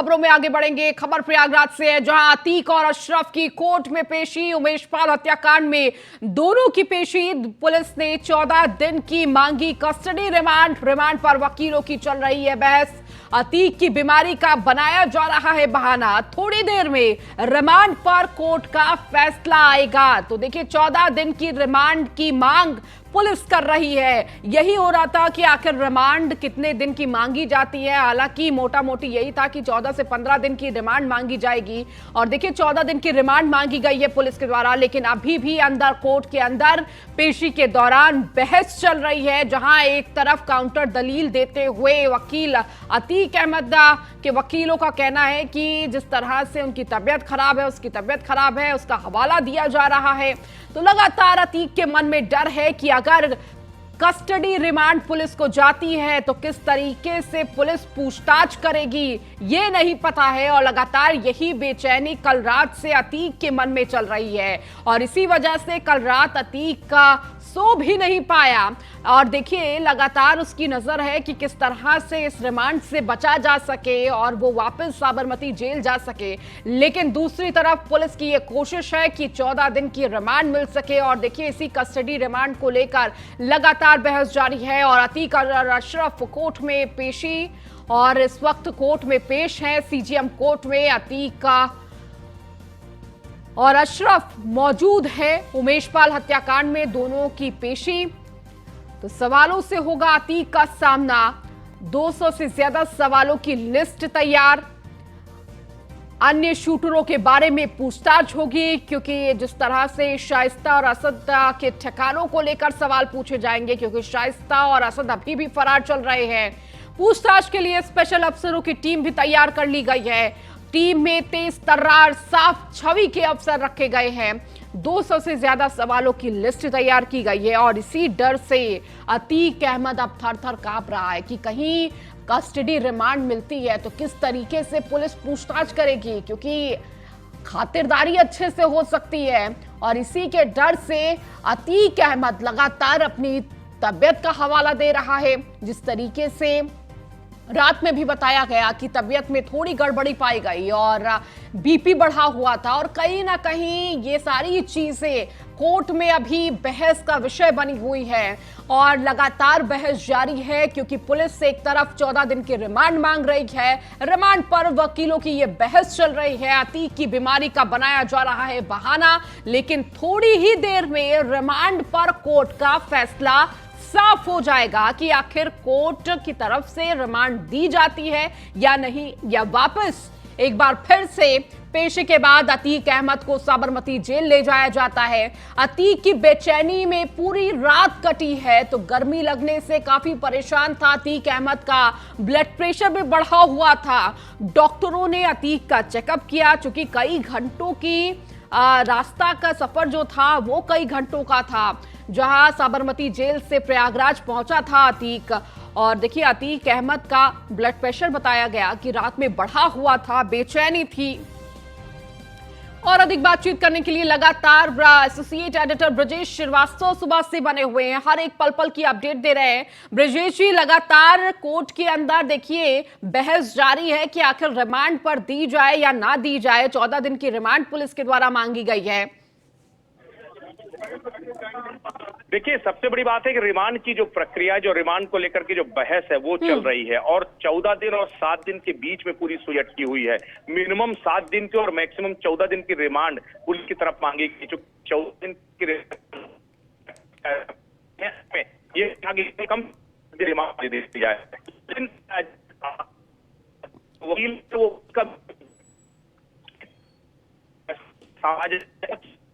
खबरों में आगे बढ़ेंगे। खबर प्रयागराज से है, जहां अतीक और अशरफ की कोर्ट में पेशी। उमेश पाल हत्याकांड में दोनों की पेशी। पुलिस ने 14 दिन की मांगी कस्टडी रिमांड। रिमांड पर वकीलों की चल रही है बहस। अतीक की बीमारी का बनाया जा रहा है बहाना। थोड़ी देर में रिमांड पर कोर्ट का फैसला आएगा। तो देखिए, 14 दिन की रिमांड की मांग पुलिस कर रही है। यही हो रहा था कि आखिर रिमांड कितने दिन की मांगी जाती है। हालांकि मोटा मोटी यही था कि 14 से 15 दिन की रिमांड मांगी जाएगी। और देखिए, 14 दिन की रिमांड मांगी गई है पुलिस के द्वारा, लेकिन अभी भी अंदर कोर्ट के अंदर पेशी के दौरान बहस चल रही है। जहां एक तरफ काउंटर दलील देते हुए वकील अतीक अहमद के वकीलों का कहना है कि जिस तरह से उनकी तबीयत खराब है, उसकी तबीयत खराब है, उसका हवाला दिया जा रहा है। तो लगातार अतीक के मन में डर है कि अगर कस्टडी रिमांड पुलिस को जाती है तो किस तरीके से पुलिस पूछताछ करेगी, ये नहीं पता है। और लगातार यही बेचैनी कल रात से अतीक के मन में चल रही है। और इसी वजह से कल रात अतीक का सो भी नहीं पाया। और देखिए, लगातार उसकी नजर है कि किस तरह से इस रिमांड से बचा जा सके और वो वापस साबरमती जेल जा सके। लेकिन दूसरी तरफ पुलिस की ये कोशिश है कि 14 दिन की रिमांड मिल सके। और देखिए, इसी कस्टडी रिमांड को लेकर लगातार बहस जारी है। और अतीक और अशरफ कोर्ट में पेशी, और इस वक्त कोर्ट में पेश है सीजीएम कोर्ट में। अतीक का और अशरफ मौजूद है उमेश पाल हत्याकांड में, दोनों की पेशी। तो सवालों से होगा अतीक का सामना। 200 से ज्यादा सवालों की लिस्ट तैयार। अन्य शूटरों के बारे में पूछताछ होगी, क्योंकि जिस तरह से शाइस्ता और असद के ठिकानों को लेकर सवाल पूछे जाएंगे, क्योंकि शाइस्ता और असद अभी भी फरार चल रहे हैं। पूछताछ के लिए स्पेशल अफसरों की टीम भी तैयार कर ली गई है। टीम में तेज तर्रार साफ छवि के अफसर रखे गए हैं। 200 से ज्यादा सवालों की लिस्ट तैयार की गई है। और इसी डर से अतीक अहमद अब थर थर कांप रहा है कि कहीं कस्टडी रिमांड मिलती है तो किस तरीके से पुलिस पूछताछ करेगी, क्योंकि खातिरदारी अच्छे से हो सकती है। और इसी के डर से अतीक अहमद लगातार अपनी तबीयत का हवाला दे रहा है। जिस तरीके से रात में भी बताया गया कि तबीयत में थोड़ी गड़बड़ी पाई गई और बीपी बढ़ा हुआ था। और कहीं ना कहीं ये सारी चीजें कोर्ट में अभी बहस का विषय बनी हुई है। और लगातार बहस जारी है, क्योंकि पुलिस से एक तरफ 14 दिन की रिमांड मांग रही है। रिमांड पर वकीलों की ये बहस चल रही है। अतीक की बीमारी का बनाया जा रहा है बहाना। लेकिन थोड़ी ही देर में रिमांड पर कोर्ट का फैसला साफ हो जाएगा कि आखिर कोर्ट की तरफ से रिमांड दी जाती है या नहीं, या वापस एक बार फिर से पेशी के बाद अतीक अहमद को साबरमती जेल ले जाया जाता है। अतीक की बेचैनी में पूरी रात कटी है। तो गर्मी लगने से काफी परेशान था अतीक अहमद का। ब्लड प्रेशर भी बढ़ा हुआ था। डॉक्टरों ने अतीक का चेकअप किया, चूंकि कई घंटों की रास्ता का सफर जो था वो कई घंटों का था, जहां साबरमती जेल से प्रयागराज पहुंचा था अतीक। और देखिए, अतीक अहमद का ब्लड प्रेशर बताया गया कि रात में बढ़ा हुआ था, बेचैनी थी। और अधिक बातचीत करने के लिए लगातार एसोसिएट एडिटर ब्रजेश श्रीवास्तव सुबह से बने हुए हैं, हर एक पल पल की अपडेट दे रहे हैं। ब्रजेश जी, लगातार कोर्ट के अंदर देखिए बहस जारी है कि आखिर रिमांड पर दी जाए या ना दी जाए। 14 दिन की रिमांड पुलिस के द्वारा मांगी गई है। देखिए, सबसे बड़ी बात है कि रिमांड की जो प्रक्रिया, जो रिमांड को लेकर के जो बहस है वो चल रही है। और 14 दिन और 7 दिन के बीच में पूरी सुई अटकी हुई है। मिनिमम 7 दिन की और मैक्सिमम 14 दिन की रिमांड पुलिस की तरफ मांगी गई। जो 14 दिन की ये आगे कम रिमांड दे दी जाए। वकील तो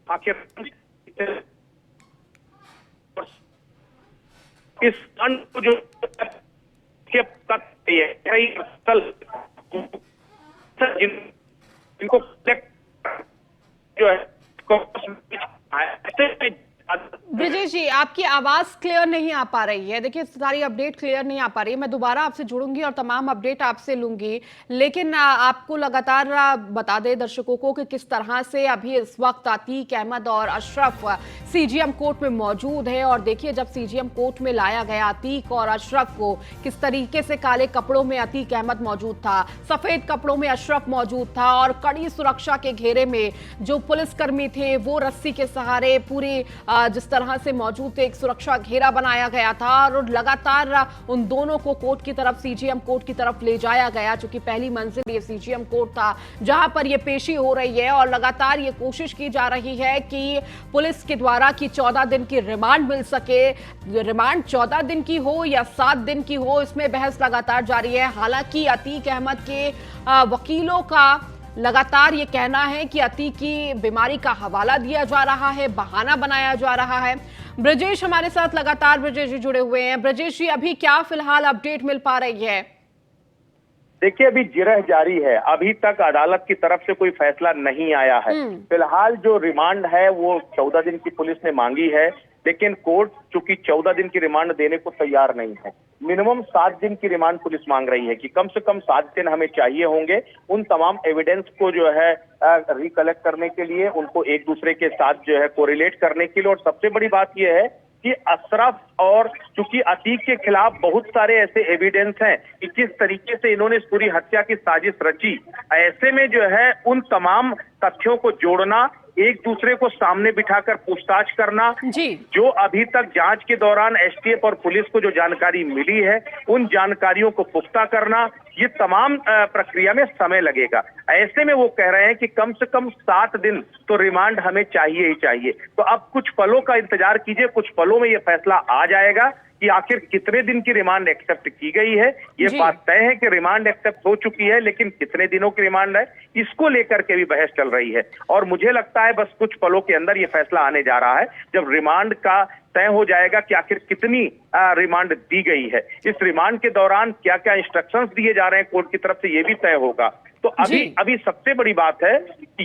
आखिर इस को जो इनको ब्रजेश जी, आपकी आवाज क्लियर नहीं आ पा रही है। देखिए, सारी अपडेट क्लियर नहीं आ पा रही है। मैं दोबारा आपसे जुड़ूंगी और तमाम अपडेट आपसे लूंगी, लेकिन आपको लगातार बता दें दर्शकों को कि किस तरह से अभी इस वक्त अतीक अहमद और अशरफ सीजीएम कोर्ट में मौजूद है। और देखिए, जब सीजीएम कोर्ट में लाया गया अतीक और अशरफ को, किस तरीके से काले कपड़ों में अतीक अहमद मौजूद था, सफेद कपड़ों में अशरफ मौजूद था और कड़ी सुरक्षा के घेरे में जो पुलिसकर्मी थे वो रस्सी के सहारे पूरी जिस तरह से मौजूद थे, एक सुरक्षा घेरा बनाया गया था और लगातार उन दोनों को कोर्ट की तरफ, सीजीएम कोर्ट की तरफ ले जाया गया, चूंकि पहली मंजिल ये सीजीएम कोर्ट था जहां पर ये पेशी हो रही है। और लगातार ये कोशिश की जा रही है कि पुलिस के द्वारा कि 14 दिन की रिमांड मिल सके। रिमांड 14 दिन की हो या 7 दिन की हो, इसमें बहस लगातार जारी है। हालांकि अतीक अहमद के वकीलों का लगातार ये कहना है कि अतीक की बीमारी का हवाला दिया जा रहा है, बहाना बनाया जा रहा है। ब्रजेश हमारे साथ लगातार ब्रजेश जी जुड़े हुए हैं। ब्रजेश जी, अभी क्या फिलहाल अपडेट मिल पा रही है? देखिए, अभी जिरह जारी है, अभी तक अदालत की तरफ से कोई फैसला नहीं आया है। फिलहाल जो रिमांड है वो 14 दिन की पुलिस ने मांगी है, लेकिन कोर्ट चूंकि 14 दिन की रिमांड देने को तैयार नहीं है। मिनिमम 7 दिन की रिमांड पुलिस मांग रही है कि कम से कम 7 दिन हमें चाहिए होंगे उन तमाम एविडेंस को जो है रिकलेक्ट करने के लिए, उनको एक दूसरे के साथ जो है कोरिलेट करने के लिए। और सबसे बड़ी बात यह है कि अशरफ और चूंकि अतीक के खिलाफ बहुत सारे ऐसे एविडेंस हैं कि किस तरीके से इन्होंने इस पूरी हत्या की साजिश रची, ऐसे में जो है उन तमाम तथ्यों को जोड़ना, एक दूसरे को सामने बिठाकर पूछताछ करना, जो अभी तक जांच के दौरान एसटीएफ और पुलिस को जो जानकारी मिली है उन जानकारियों को पुख्ता करना, ये तमाम प्रक्रिया में समय लगेगा। ऐसे में वो कह रहे हैं कि कम से कम 7 दिन तो रिमांड हमें चाहिए ही चाहिए। तो अब कुछ पलों का इंतजार कीजिए, कुछ पलों में ये फैसला आ जाएगा कि आखिर कितने दिन की रिमांड एक्सेप्ट की गई है। ये बात तय है कि रिमांड एक्सेप्ट हो चुकी है, लेकिन कितने दिनों की रिमांड है इसको लेकर के भी बहस चल रही है। और मुझे लगता है बस कुछ पलों के अंदर ये फैसला आने जा रहा है, जब रिमांड का तय हो जाएगा कि आखिर कितनी रिमांड दी गई है, इस रिमांड के दौरान क्या क्या इंस्ट्रक्शंस दिए जा रहे हैं कोर्ट की तरफ से, ये भी तय होगा। तो अभी सबसे बड़ी बात है कि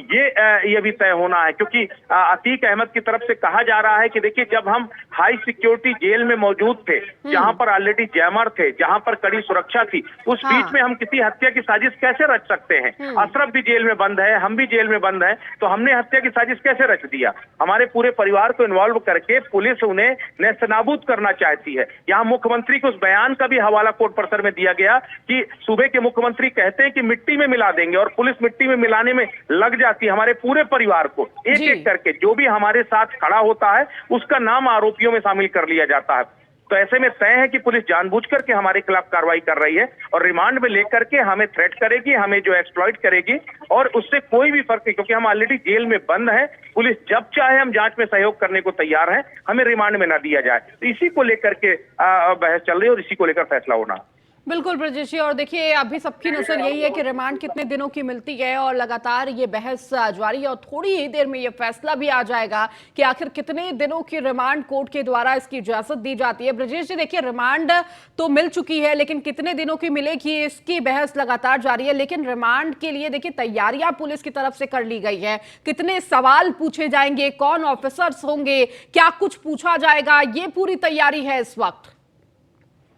ये भी तय होना है, क्योंकि अतीक अहमद की तरफ से कहा जा रहा है कि देखिए, जब हम हाई सिक्योरिटी जेल में मौजूद थे, जहां पर ऑलरेडी जैमर थे, जहां पर कड़ी सुरक्षा थी, उस बीच में हम किसी हत्या की साजिश कैसे रच सकते हैं? अशरफ भी जेल में बंद है, हम भी जेल में बंद हैं, तो हमने हत्या की साजिश कैसे रच दिया? हमारे पूरे परिवार को इन्वॉल्व करके पुलिस उन्हें नेस्तनाबूद करना चाहती है। यहाँ मुख्यमंत्री के उस बयान का भी हवाला कोर्ट परिसर में दिया गया कि सूबे के मुख्यमंत्री कहते हैं कि मिट्टी में मिला देंगे, और पुलिस मिट्टी में मिलाने में लग जाती है। हमारे पूरे परिवार को एक एक करके जो भी हमारे साथ खड़ा होता है उसका नाम आरोपियों में शामिल कर लिया जाता है। तो ऐसे में तय है कि पुलिस जानबूझकर के हमारे खिलाफ कार्रवाई कर रही है और रिमांड में लेकर के हमें थ्रेट करेगी, हमें जो एक्सप्लॉइट करेगी, और उससे कोई भी फर्क नहीं, क्योंकि हम ऑलरेडी जेल में बंद हैं। पुलिस जब चाहे हम जांच में सहयोग करने को तैयार हैं, हमें रिमांड में ना दिया जाए। तो इसी को लेकर के बहस चल रही है और इसी को लेकर फैसला होना। बिल्कुल ब्रजेश जी, और देखिए अभी सबकी नजर यही है कि रिमांड कितने दिनों की मिलती है और लगातार ये बहस जारी है और थोड़ी ही देर में ये फैसला भी आ जाएगा कि आखिर कितने दिनों की रिमांड कोर्ट के द्वारा इसकी इजाजत दी जाती है। ब्रजेश जी, देखिए रिमांड तो मिल चुकी है, लेकिन कितने दिनों की मिलेगी इसकी बहस लगातार जारी है। लेकिन रिमांड के लिए देखिए तैयारियां पुलिस की तरफ से कर ली गई है। कितने सवाल पूछे जाएंगे, कौन ऑफिसर्स होंगे, क्या कुछ पूछा जाएगा, ये पूरी तैयारी है इस वक्त।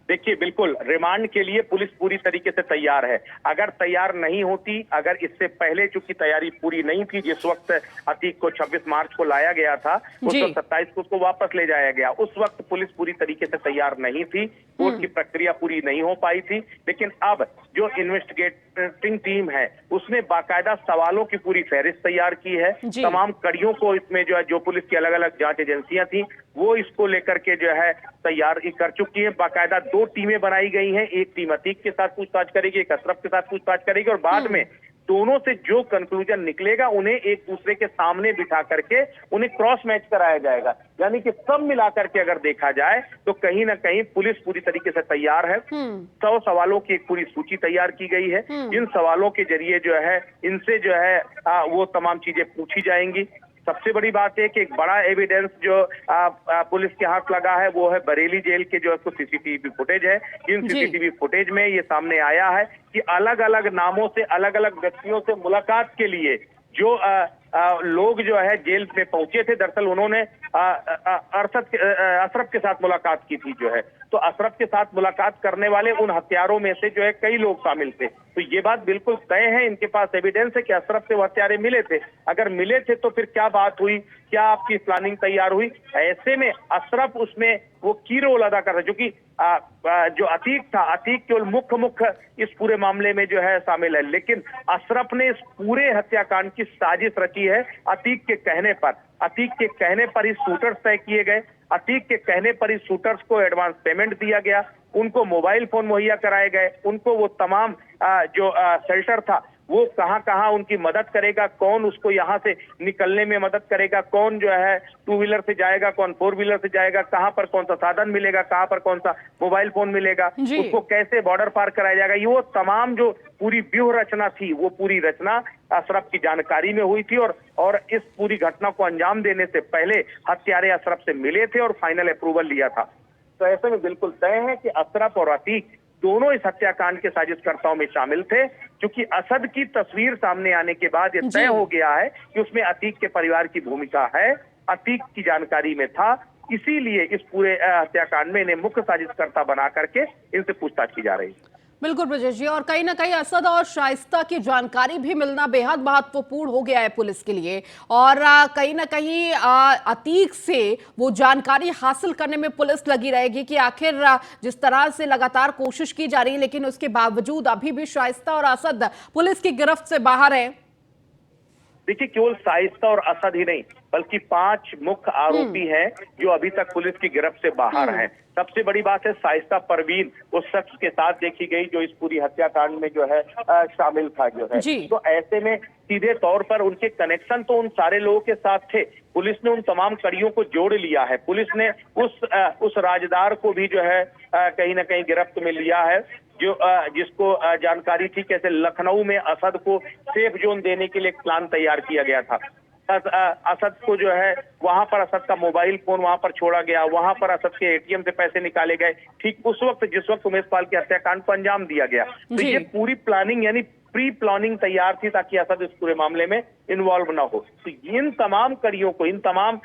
देखिए, बिल्कुल रिमांड के लिए पुलिस पूरी तरीके से तैयार है। अगर तैयार नहीं होती, अगर इससे पहले चूंकि तैयारी पूरी नहीं थी, जिस वक्त अतीक को 26 मार्च को लाया गया था, उस वक्त 27 को उसको वापस ले जाया गया, उस वक्त पुलिस पूरी तरीके से तैयार नहीं थी, कोर्ट की प्रक्रिया पूरी नहीं हो पाई थी। लेकिन अब जो इन्वेस्टिगेटिंग टीम है उसने बाकायदा सवालों की पूरी फहरिस्त तैयार की है। तमाम कड़ियों को इसमें जो है, जो पुलिस की अलग अलग जांच एजेंसियां थी वो इसको लेकर के जो है तैयार कर चुकी है। बाकायदा 2 टीमें बनाई गई हैं, एक टीम अतीक के साथ पूछताछ करेगी, एक अशरफ के साथ पूछताछ करेगी, और बाद में दोनों से जो कंक्लूजन निकलेगा उन्हें एक दूसरे के सामने बिठा करके उन्हें क्रॉस मैच कराया जाएगा। यानी कि सब मिला करके अगर देखा जाए तो कहीं ना कहीं पुलिस पूरी तरीके से तैयार है। 100 सवालों की एक पूरी सूची तैयार की गई है। इन सवालों के जरिए जो है इनसे जो है वो तमाम चीजें पूछी जाएंगी। सबसे बड़ी बात है कि एक बड़ा एविडेंस जो पुलिस के हाथ लगा है वो है बरेली जेल के जो सीसीटीवी फुटेज है। इन सीसीटीवी फुटेज में ये सामने आया है कि अलग अलग नामों से अलग अलग व्यक्तियों से मुलाकात के लिए जो लोग जो है जेल में पहुंचे थे। दरअसल उन्होंने अशरफ के साथ मुलाकात की थी जो है, तो अशरफ के साथ मुलाकात करने वाले उन हत्यारों में से जो है कई लोग शामिल थे। तो ये बात बिल्कुल तय है, इनके पास एविडेंस है कि अशरफ से वो हत्यारे मिले थे। अगर मिले थे तो फिर क्या बात हुई, क्या आपकी प्लानिंग तैयार हुई? ऐसे में अशरफ उसमें वो की रोल अदा कर रहा है, जो कि जो अतीक था, अतीक केवल मुख्य इस पूरे मामले में जो है शामिल है, लेकिन अशरफ ने इस पूरे हत्याकांड की साजिश रची है अतीक के कहने पर। अतीक के कहने पर ही शूटर्स तय किए गए, अतीक के कहने पर ही शूटर्स को एडवांस पेमेंट दिया गया, उनको मोबाइल फोन मुहैया कराए गए, उनको वो तमाम जो शेल्टर था वो कहां कहां उनकी मदद करेगा, कौन उसको यहां से निकलने में मदद करेगा, कौन जो है 2 व्हीलर से जाएगा, कौन 4 व्हीलर से जाएगा, कहां पर कौन सा साधन मिलेगा, कहां पर कौन सा मोबाइल फोन मिलेगा, उसको कैसे बॉर्डर पार कराया जाएगा, ये वो तमाम जो पूरी व्यूह रचना थी, वो पूरी रचना अशरफ की जानकारी में हुई थी। और इस पूरी घटना को अंजाम देने से पहले हत्यारे अशरफ से मिले थे और फाइनल अप्रूवल लिया था। तो ऐसे में बिल्कुल तय है कि अशरफ और अतीक दोनों इस हत्याकांड के साजिशकर्ताओं में शामिल थे, क्योंकि असद की तस्वीर सामने आने के बाद ये तय हो गया है कि उसमें अतीक के परिवार की भूमिका है, अतीक की जानकारी में था, इसीलिए इस पूरे हत्याकांड में इन्हें मुख्य साजिशकर्ता बना करके इनसे पूछताछ की जा रही है। बिल्कुल ब्रजेश जी, और कहीं ना कहीं असद और शाइस्ता की जानकारी भी मिलना बेहद महत्वपूर्ण हो गया है पुलिस के लिए, और कहीं ना कहीं अतीक से वो जानकारी हासिल करने में पुलिस लगी रहेगी कि आखिर जिस तरह से लगातार कोशिश की जा रही है, लेकिन उसके बावजूद अभी भी शाइस्ता और असद पुलिस की गिरफ्त से बाहर है। देखिए, केवल शाइस्ता और असद ही नहीं बल्कि 5 मुख्य आरोपी हैं जो अभी तक पुलिस की गिरफ्त से बाहर हैं। सबसे बड़ी बात है शाइस्ता परवीन उस शख्स के साथ देखी गई जो इस पूरी हत्याकांड में जो है शामिल था जो है। तो ऐसे में सीधे तौर पर उनके कनेक्शन तो उन सारे लोगों के साथ थे। पुलिस ने उन तमाम कड़ियों को जोड़ लिया है। पुलिस ने उस राजदार को भी जो है कहीं ना कहीं गिरफ्त में लिया है, जो जिसको जानकारी थी कैसे लखनऊ में असद को सेफ जोन देने के लिए एक प्लान तैयार किया गया था। असद को जो है वहां पर असद का मोबाइल फोन वहां पर छोड़ा गया, वहां पर असद के एटीएम से पैसे निकाले गए, ठीक उस वक्त जिस वक्त उमेश पाल के हत्याकांड को अंजाम दिया गया। तो ये पूरी प्लानिंग यानी प्री प्लानिंग तैयार थी ताकि असद इस पूरे मामले में इन्वॉल्व ना हो। तो इन तमाम कड़ियों को, इन तमाम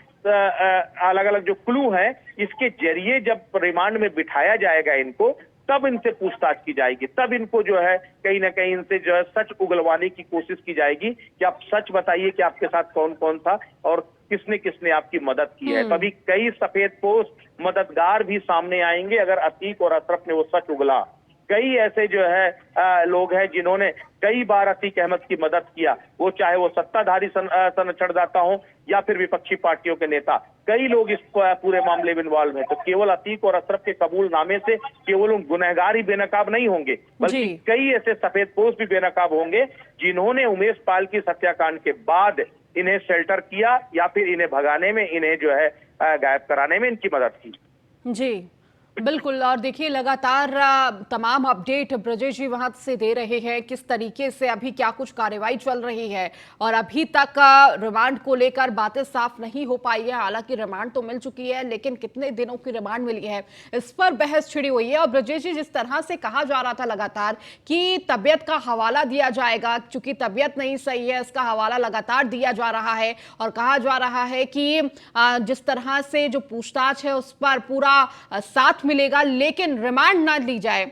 अलग अलग जो क्लू हैं, इसके जरिए जब रिमांड में बिठाया जाएगा इनको, तब इनसे पूछताछ की जाएगी, तब इनको जो है कहीं ना कहीं इनसे जो है सच उगलवाने की कोशिश की जाएगी कि आप सच बताइए कि आपके साथ कौन कौन था और किसने किसने आपकी मदद की है। तभी कई सफेदपोश मददगार भी सामने आएंगे अगर अतीक और अशरफ ने वो सच उगला। कई ऐसे जो है लोग हैं जिन्होंने कई बार अतीक अहमद की मदद किया, वो चाहे वो सत्ताधारी संरक्षणदाता हो या फिर विपक्षी पार्टियों के नेता, कई लोग इस पूरे मामले में इन्वॉल्व हैं। तो केवल अतीक और अशरफ के कबूलनामे से केवल उन गुनहगार ही बेनकाब नहीं होंगे, बल्कि कई ऐसे सफेदपोश भी बेनकाब होंगे जिन्होंने उमेश पाल की हत्याकांड के बाद इन्हें शेल्टर किया या फिर इन्हें भगाने में, इन्हें जो है गायब कराने में इनकी मदद की। जी बिल्कुल, और देखिए लगातार तमाम अपडेट ब्रजेश जी वहां से दे रहे हैं किस तरीके से अभी क्या कुछ कार्रवाई चल रही है, और अभी तक रिमांड को लेकर बातें साफ नहीं हो पाई है। हालांकि रिमांड तो मिल चुकी है, लेकिन कितने दिनों की रिमांड मिली है इस पर बहस छिड़ी हुई है। और ब्रजेश जी, जिस तरह से कहा जा रहा था लगातार कि तबियत का हवाला दिया जाएगा, चूंकि तबियत नहीं सही है इसका हवाला लगातार दिया जा रहा है, और कहा जा रहा है कि जिस तरह से जो पूछताछ है उस पर पूरा साथ मिलेगा, लेकिन रिमांड ना ली जाए।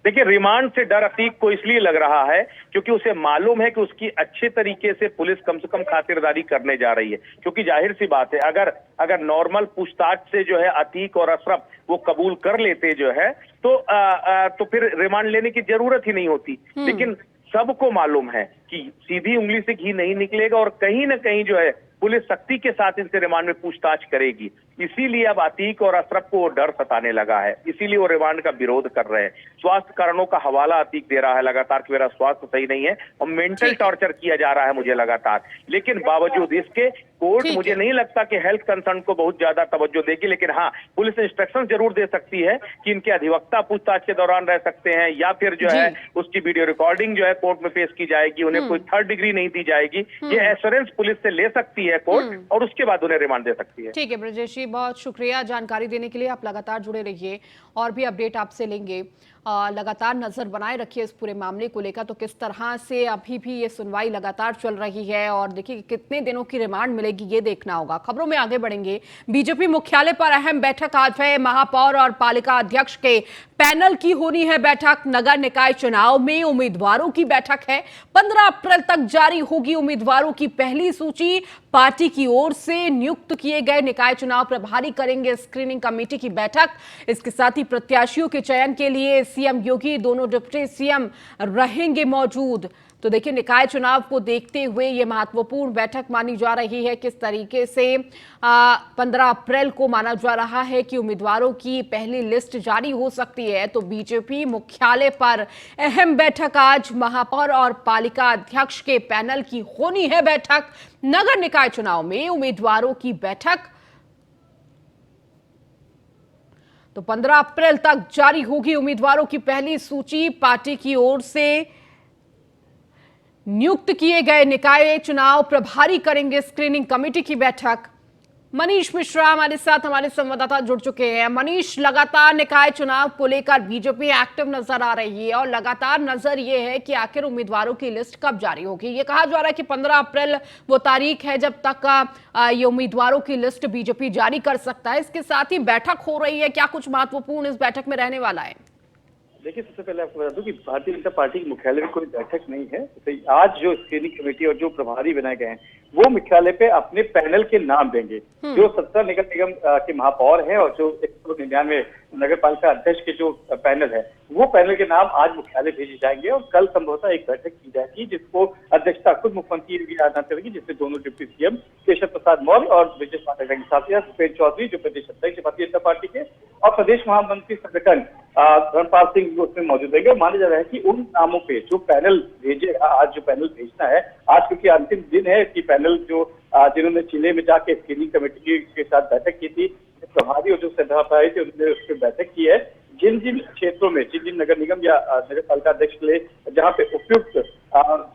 देखिए, रिमांड से डर अतीक को इसलिए लग रहा है क्योंकि उसे मालूम है कि उसकी अच्छे तरीके से पुलिस कम से कम खातिरदारी करने जा रही है। क्योंकि जाहिर सी बात है, अगर नॉर्मल पूछताछ से जो है अतीक और अशरफ वो कबूल कर लेते जो है तो फिर रिमांड लेने की जरूरत ही नहीं होती। लेकिन सबको मालूम है कि सीधी उंगली से घी नहीं निकलेगा और कहीं ना कहीं जो है पुलिस सख्ती के साथ इनसे रिमांड में पूछताछ करेगी। इसीलिए अब अतीक और अशरफ को वो डर सताने लगा है, इसीलिए वो रिमांड का विरोध कर रहे हैं। स्वास्थ्य कारणों का हवाला अतीक दे रहा है लगातार कि मेरा स्वास्थ्य सही नहीं है और मेंटल टॉर्चर किया जा रहा है मुझे लगातार। लेकिन बावजूद इसके कोर्ट मुझे नहीं लगता कि हेल्थ कंसर्न को बहुत ज्यादा तवज्जो देगी। लेकिन हाँ, पुलिस इंस्ट्रक्शन जरूर दे सकती है कि इनके अधिवक्ता पूछताछ के दौरान रह सकते हैं, या फिर जो है उसकी वीडियो रिकॉर्डिंग जो है कोर्ट में पेश की जाएगी, उन्हें कोई 3rd डिग्री नहीं दी जाएगी। ये एश्योरेंस पुलिस से ले सकती है कोर्ट, और उसके बाद उन्हें रिमांड दे सकती है। ठीक है ब्रजेश जी, बहुत शुक्रिया जानकारी देने के लिए। आप लगातार जुड़े रहिए और भी अपडेट आपसे लेंगे। लगातार नजर बनाए रखिए इस पूरे मामले को लेकर। तो किस तरह से अभी भी ये सुनवाई लगातार चल रही है और देखिए कितने दिनों की रिमांड मिलेगी, ये देखना होगा। खबरों में आगे बढ़ेंगे। बीजेपी मुख्यालय पर अहम बैठक आज है। महापौर और पालिका अध्यक्ष के पैनल की होनी है बैठक। नगर निकाय चुनाव में उम्मीदवारों की बैठक है। 15 अप्रैल तक जारी होगी उम्मीदवारों की पहली सूची। पार्टी की ओर से नियुक्त किए गए निकाय चुनाव प्रभारी करेंगे स्क्रीनिंग कमेटी की बैठक। इसके साथ ही प्रत्याशियों के चयन के लिए सीएम योगी, दोनों डिप्टी सीएम रहेंगे मौजूद। तो देखिए निकाय चुनाव को देखते हुए ये महत्वपूर्ण बैठक मानी जा रही है। किस तरीके से 15 अप्रैल को माना जा रहा है कि उम्मीदवारों की पहली लिस्ट जारी हो सकती है। तो बीजेपी मुख्यालय पर अहम बैठक आज। महापौर और पालिका अध्यक्ष के पैनल की होनी है बैठक। नगर निकाय चुनाव में उम्मीदवारों की बैठक तो 15 अप्रैल तक जारी होगी उम्मीदवारों की पहली सूची। पार्टी की ओर से नियुक्त किए गए निकाय चुनाव प्रभारी करेंगे स्क्रीनिंग कमेटी की बैठक। मनीष मिश्रा हमारे साथ, हमारे संवाददाता जुड़ चुके हैं। मनीष, लगातार निकाय चुनाव को लेकर बीजेपी एक्टिव नजर आ रही है और लगातार नजर ये है कि आखिर उम्मीदवारों की लिस्ट कब जारी होगी। ये कहा जा रहा है कि 15 अप्रैल वो तारीख है जब तक ये उम्मीदवारों की लिस्ट बीजेपी जारी कर सकता है। इसके साथ ही बैठक हो रही है, क्या कुछ महत्वपूर्ण इस बैठक में रहने वाला है? देखिए, सबसे पहले आपको बता दूं कि भारतीय जनता पार्टी के मुख्यालय में कोई बैठक नहीं है। तो आज जो स्क्रीनिंग कमेटी और जो प्रभारी बनाए गए हैं वो मुख्यालय पे अपने पैनल के नाम देंगे। जो 17 नगर निगम के महापौर हैं और जो 199 नगर पालिका अध्यक्ष के जो पैनल है वो पैनल के नाम आज मुख्यालय भेजे जाएंगे और कल संभवतः एक बैठक की जाएगी जिसको अध्यक्षता खुद मुख्यमंत्री योगी आदित्यनाथ करेंगे, जिसमें दोनों डिप्टी सीएम केशव प्रसाद मौर्य और ब्रजेश पाठक रहेंगे। साथ ही भूपेन्द्र चौधरी जो प्रदेश अध्यक्ष भारतीय जनता पार्टी के और प्रदेश महामंत्री संगठन धर्मपाल सिंह उसमें मौजूद रहेंगे। माना जा रहा है कि उन नामों पे जो पैनल भेजेगा, आज जो पैनल भेजना है, आज क्योंकि अंतिम दिन है कि पैनल जो जिन्होंने जिले में जाके स्क्रीनिंग कमेटी के साथ बैठक की थी, प्रभारी और जो सभापति थे उन्होंने उस पर बैठक की है। जिन जिन क्षेत्रों में, जिन जिन नगर निगम या नगर पालिका अध्यक्ष के लिए जहाँ पे उपयुक्त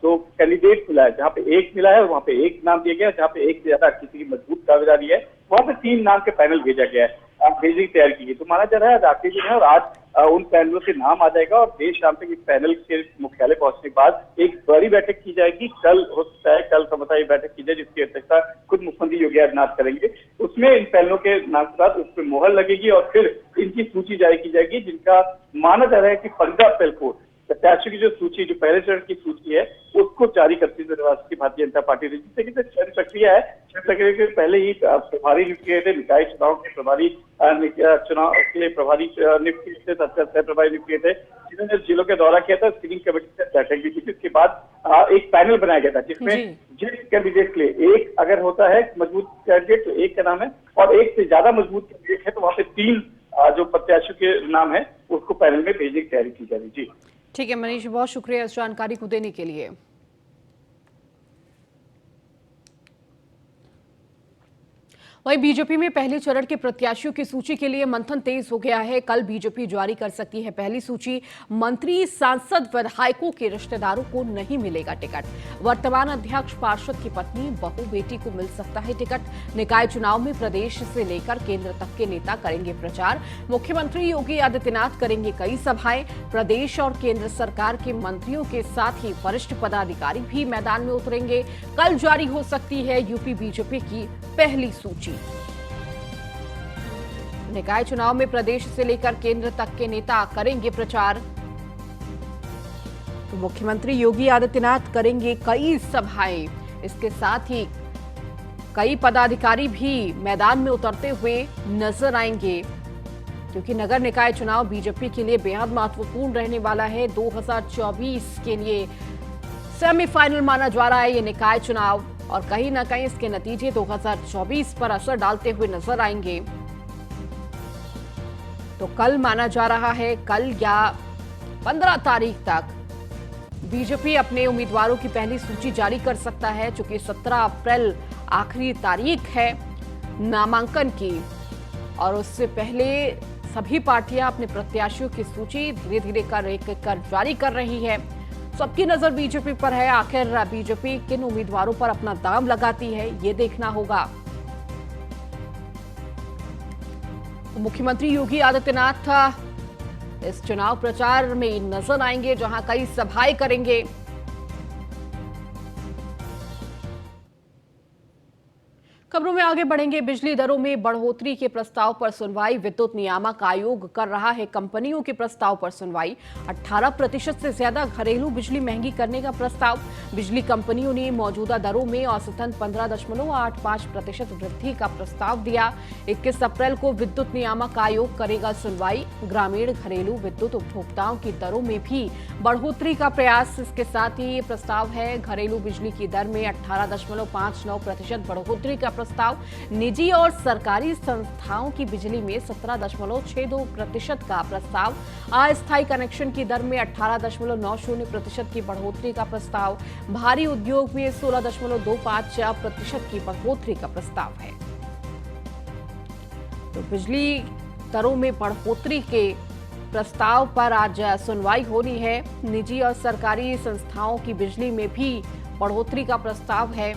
जो कैंडिडेट मिला है, जहाँ पे एक मिला है वहाँ पे एक नाम दिया गया, जहाँ पे एक से ज्यादा किसी की मजबूत दावेदारी है वहाँ पे 3 नाम के पैनल भेजा गया है, भेजने की तैयारी की गई। तो माना जा रहा है आखिरी दिन है और आज उन पैनलों के नाम आ जाएगा और देर शाम तक इस पैनल के मुख्यालय पहुंचने के बाद एक बड़ी बैठक की जाएगी। कल हो सकता है, कल संभवतः ये बैठक की जाए जिसकी अध्यक्षता खुद मुख्यमंत्री योगी आदित्यनाथ करेंगे। उसमें इन पैनलों के नाम के साथ उस पर मोहर लगेगी और फिर इनकी सूची जारी की जाएगी, जिनका माना जा रहा है कि 15 अप्रैल को प्रत्याशियों की जो सूची, जो पहले चरण की सूची है उसको जारी करती है भारतीय जनता पार्टी। जिससे कि चयन प्रक्रिया है, चयन प्रक्रिया के पहले ही प्रभारी नियुक्त किए थे, निकाय चुनाव के प्रभारी चुनाव के लिए प्रभारी नियुक्त किए थे, सह प्रभारी नियुक्त किए थे, जिन्होंने जिलों का दौरा किया था, स्क्रीनिंग कमेटी से बैठक की थी। इसके बाद एक पैनल बनाया गया था जिसमें जिस कैंडिडेट के लिए एक अगर होता है मजबूत कैंडिडेट तो एक का नाम है और एक से ज्यादा मजबूत कैंडिडेट है तो वहाँ पे 3 जो प्रत्याशियों के नाम है उसको पैनल में भेजने की तैयारी की जा रही। जी ठीक है मनीष, बहुत शुक्रिया इस जानकारी को देने के लिए। वहीं बीजेपी में पहले चरण के प्रत्याशियों की सूची के लिए मंथन तेज हो गया है। कल बीजेपी जारी कर सकती है पहली सूची। मंत्री, सांसद, विधायकों के रिश्तेदारों को नहीं मिलेगा टिकट। वर्तमान अध्यक्ष पार्षद की पत्नी, बहू, बेटी को मिल सकता है टिकट। निकाय चुनाव में प्रदेश से लेकर केंद्र तक के नेता करेंगे प्रचार। मुख्यमंत्री योगी आदित्यनाथ करेंगे कई सभाएं। प्रदेश और केंद्र सरकार के मंत्रियों के साथ ही वरिष्ठ पदाधिकारी भी मैदान में उतरेंगे। कल जारी हो सकती है यूपी बीजेपी की पहली सूची। निकाय चुनाव में प्रदेश से लेकर केंद्र तक के नेता करेंगे प्रचार। तो मुख्यमंत्री योगी आदित्यनाथ करेंगे कई सभाएं। इसके साथ ही कई पदाधिकारी भी मैदान में उतरते हुए नजर आएंगे, क्योंकि नगर निकाय चुनाव बीजेपी के लिए बेहद महत्वपूर्ण रहने वाला है। 2024 के लिए सेमीफाइनल माना जा रहा है ये निकाय चुनाव और कहीं ना कहीं इसके नतीजे 2024 पर असर डालते हुए नजर आएंगे। तो कल माना जा रहा है, कल या 15 तारीख तक बीजेपी अपने उम्मीदवारों की पहली सूची जारी कर सकता है, चूंकि 17 अप्रैल आखिरी तारीख है नामांकन की और उससे पहले सभी पार्टियां अपने प्रत्याशियों की सूची धीरे धीरे कर जारी कर रही है। सबकी नजर बीजेपी पर है। आखिर बीजेपी किन उम्मीदवारों पर अपना दाम लगाती है, ये देखना होगा। मुख्यमंत्री योगी आदित्यनाथ इस चुनाव प्रचार में नजर आएंगे, जहां कई सभाएं करेंगे। खबरों में आगे बढ़ेंगे। बिजली दरों में बढ़ोतरी के प्रस्ताव पर सुनवाई। विद्युत नियामक आयोग कर रहा है कंपनियों के प्रस्ताव पर सुनवाई। 18% से ज्यादा घरेलू बिजली महंगी करने का प्रस्ताव। बिजली कंपनियों ने मौजूदा दरों में औसतन 15.85% वृद्धि का प्रस्ताव दिया। 21 अप्रैल को विद्युत नियामक आयोग करेगा सुनवाई। ग्रामीण घरेलू विद्युत उपभोक्ताओं की दरों में भी बढ़ोतरी का प्रयास। इसके साथ ही ये प्रस्ताव है घरेलू बिजली की दर में 18.59% बढ़ोतरी का प्रस्ताव। निजी और सरकारी संस्थाओं की बिजली में 17.62% का प्रस्ताव। अस्थायी कनेक्शन की दर में 18.90% की बढ़ोतरी का प्रस्ताव। भारी उद्योग में 16.25% की बढ़ोतरी का प्रस्ताव है। तो बिजली दरों में बढ़ोतरी के प्रस्ताव पर आज सुनवाई हो रही है। निजी और सरकारी संस्थाओं की बिजली में भी बढ़ोतरी का प्रस्ताव है।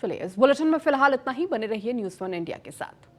चलिए, इस बुलेटिन में फिलहाल इतना ही। बने रहिए न्यूज़ 1 इंडिया के साथ।